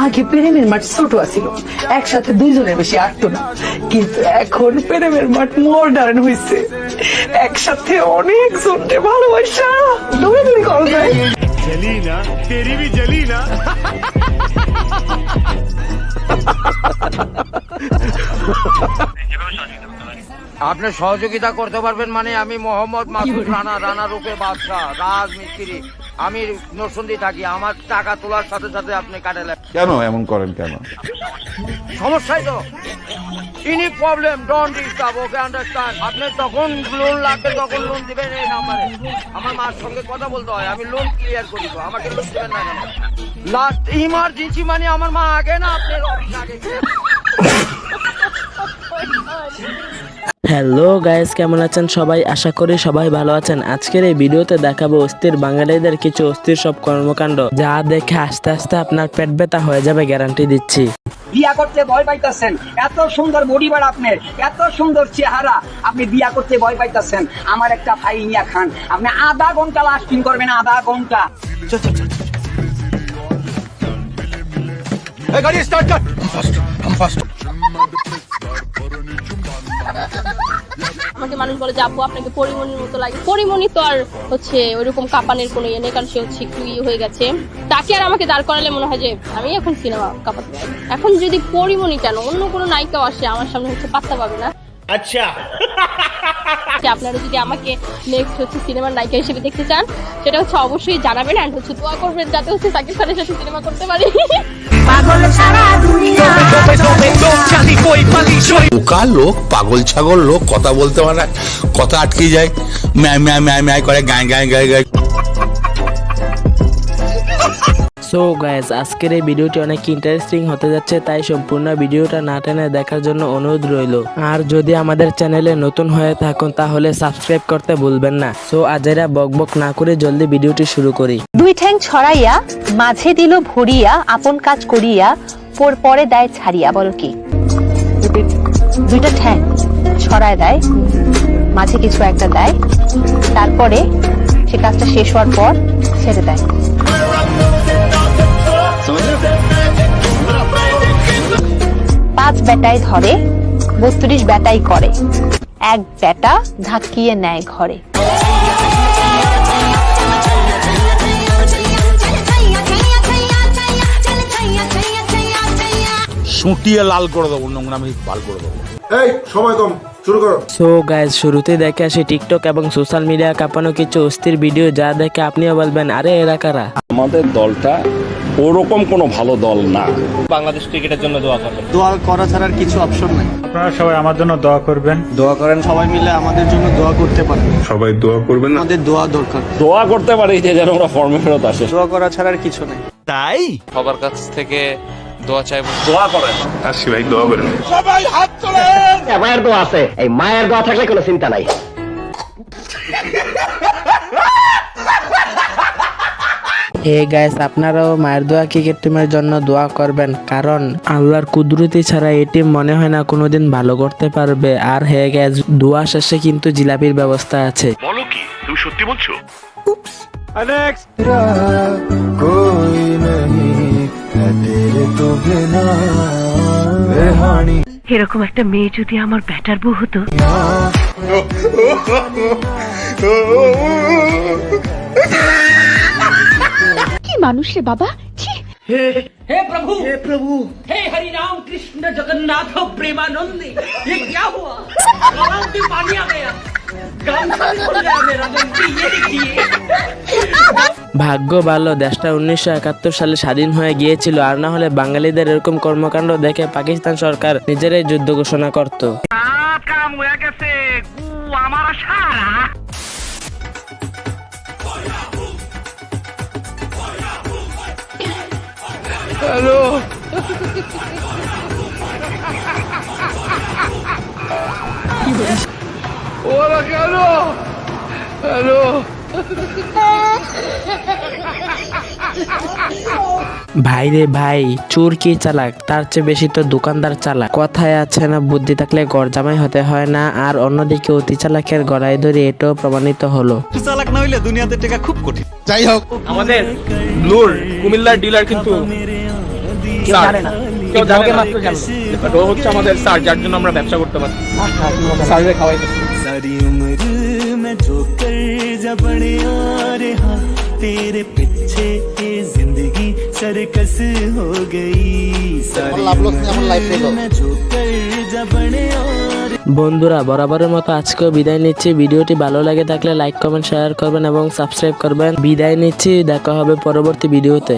আগে প্রেমের মাঠ ছোট আছিল, একসাথে দুইজনের বেশি আটতো না, কিন্তু এখন প্রেমের মাঠ মডার্ন হয়েছে, একসাথে অনেক জনকে ভালোবাসা দৌড়াদৌড়ি করা যায়। জলিনা তেরি ভি জলিনা। আপনি সহযোগিতা করতে পারবেন মানে আমি মোহাম্মদ মাসুদ রানা, রানা রূপে বাদশাহ, রাজমিস্ত্রি। আমি নরসিংদী থাকি, আমার টাকা তোলার সাথে সাথে আপনি কাটালে কেন এমন করেন কেন? সমস্যাই তো ইনি problem, don't disturb, okay understand. আপনি তখন লোন লাগবে তখন লোন দিবেন এই নাম্বারে, আমার মার সঙ্গে কথা বলতে হয়, আমি লোন ক্লিয়ার করি, আমাকে লোন দিবেন না কেন? লাস্ট ইমার্জেন্সি মানে আমার মা আগে না আপনার অফিস আগে। হ্যালো গাইস, কেমন আছেন সবাই? আশা করি সবাই ভালো আছেন। আজকের এই ভিডিওতে দেখাবো অস্থির বাঙালিদের কিছু অস্থির সব কর্মকাণ্ড, যা দেখে আস্তে আস্তে আপনার পেট ব্যথা হয়ে যাবে, গ্যারান্টি দিচ্ছি। বিয়া করতে ভয় পাইতেছেন, এত সুন্দর বডি বার আপনার, এত সুন্দর চেহারা, আপনি বিয়া করতে ভয় পাইতেছেন। আমার একটা ভাই ইয়া খান, আপনি আধা ঘন্টা লাস্টিং করবেন, আধা ঘন্টা। গাড়ি স্টার্ট কর, ফাস্ট। আমাকে মানুষ বলে যে আপু আপনাকে পরিমণির মতো লাগে। পরিমণি তো আর হচ্ছে ওইরকম কাঁপানের কোনো ইয়ে নেই, কারণ সে হচ্ছে একটু ইয়ে হয়ে গেছে। তাকে আর আমাকে দাঁড় করালে মনে হয় যে আমি এখন সিনেমা কাঁপাতে পারি। এখন যদি পরিমণি কেন অন্য কোনো নায়িকাও আসে আমার সামনে, হচ্ছে পাত্তা পাবে না। আচ্ছা, আপনারা যদি আমাকে নেক্সট হচ্ছে সিনেমার নায়িকা হিসেবে দেখতে চান, সেটা হচ্ছে অবশ্যই জানাবেন, এন্ড হচ্ছে দোয়া করবেন যাতে হচ্ছে সাকিব খানের সাথে সিনেমা করতে পারি। বোকা লোক, পাগল ছাগল লোক, কথা বলতে পারে, কথা আটকে যায়, ম্যায় ম্যায় ম্যায় ম্যায় করে, গায়ে গায়ে গায়ে গায়ে। সো গাইস, আজকের এই ভিডিওটি অনেক ইন্টারেস্টিং হতে যাচ্ছে, তাই সম্পূর্ণ ভিডিওটা না টেনে দেখার জন্য অনুরোধ রইল। আর যদি আমাদের চ্যানেলে নতুন হয়ে থাকুন তাহলে সাবস্ক্রাইব করতে ভুলবেন না। সো আজেরা বকবক না করে জলদি ভিডিওটি শুরু করি। দুই ঠ্যাং ছড়াইয়া মাঝে দিল ভরিয়া, আপন কাজ করিয়া পরে দেয় ছাড়িয়া। বল কি? দুইটা ঠ্যাং ছড়ায় দেয়, মাঝে কিছু একটা দেয়, তারপরে সে কাজটা শেষ হওয়ার পর ছেড়ে দেয়। পাঁচ বেটায় ধরে, 32 বেটাই করে, এক বেটা ধাক্কিয়ে নেয় ঘরে। সুটিয়ে লাল করে দেবো, নোংরামি লাল করে দেবো। এই সময় কম, শুরু করো। সো গাইজ, শুরুতে দেখে আসি টিকটক এবং সোশ্যাল মিডিয়া কাঁপানো কিছু অস্থির ভিডিও, যা দেখে আপনিও বলবেন আরে এরা কারা। আমাদের দলটা ওরকম কোনো ভালো দল না। বাংলাদেশ ক্রিকেটের জন্য দোয়া করবেন। দোয়া করা ছাড়ার কিছু অপশন নাই। আপনারা সবাই আমার জন্য দোয়া করবেন। দোয়া করেন, সবাই মিলে আমাদের জন্য দোয়া করতে পারেন। সবাই দোয়া করবেন, আমাদের দোয়া দরকার। দোয়া করতে পারি যে যেন ওরা ফর্মে ফেরত আসে। দোয়া করা ছাড়ার কিছু নাই। তাই সবার কাছ থেকে দোয়া চাইবো, দোয়া করেন। আসি ভাই, দোয়া করেন। সবাই হাত তোলেন। মায়ের দোয়া আছে, এই মায়ের দোয়া থাকলে কোনো চিন্তা নাই। হে গাইস, আপনারাও মায়ের দোয়া ক্রিকেট টিমের জন্য দোয়া করবেন, কারণ আল্লাহর কুদরতি ছাড়া এই টিম মনে হয় না কোনোদিন ভালো করতে পারবে। আর হে গাইস, দোয়া শেষে কিন্তু জিলাপির ব্যবস্থা আছে। বলো কি, তুমি সত্যি বলছো? এরকম একটা মেয়ে যদি আমার ব্যাটার বউ হতো। কি মানুষ রে বাবা। হে প্রভু, হে প্রভু, হে হরি রাম কৃষ্ণ জগন্নাথ প্রেমানন্দে, ये क्या हुआ? गला में पानी आ गया, गान चालू हो गया मेरा गंती, ये देखिए। ভাগ্য ভালো দেশটা 1971 সালে স্বাধীন হয়ে গিয়েছিল, আর না হলে বাঙালিদের এরকম কর্মকাণ্ড দেখে পাকিস্তান সরকার নিজেরাই যুদ্ধ ঘোষণা করত। কাম হয়ে গেছে, গু আমার সারা। হ্যালো, ওরা কেন? হ্যালো, ভাই রে ভাই, চোর কি চালাক, তার চেয়ে বেশি তো দোকানদার চালাক। কথায় আছে না, বুদ্ধি থাকলে গড় জামাই হতে হয় না। আর অন্যদিকে অতি চালাকের গড়াই ধরে এটাও প্রমাণিত হলো। চালাক না হইলে দুনিয়াতে টেকা খুব কঠিন। যাই হোক, আমাদের ব্লুর কুমিল্লার ডিলার কিন্তু জানে না, কেউ জানে মাত্র জানে। ও হচ্ছে আমাদের স্যার, যার জন্য আমরা ব্যবসা করতে পারি। স্যারকে খাওয়াইতে सारी उम्र मैं जो कर जा बड़े और हाँ तेरे पीछे ये जिंदगी सर्कस हो गई सारी उम्र मैं जो कर जा बड़े और। বন্ধুরা, বরাবরের মতো আজকেও বিদায় নিচ্ছি। ভিডিওটি ভালো লাগে থাকলে লাইক কমেন্ট শেয়ার করবেন এবং সাবস্ক্রাইব করবেন। বিদায় নিচ্ছি, দেখা হবে পরবর্তী ভিডিওতে।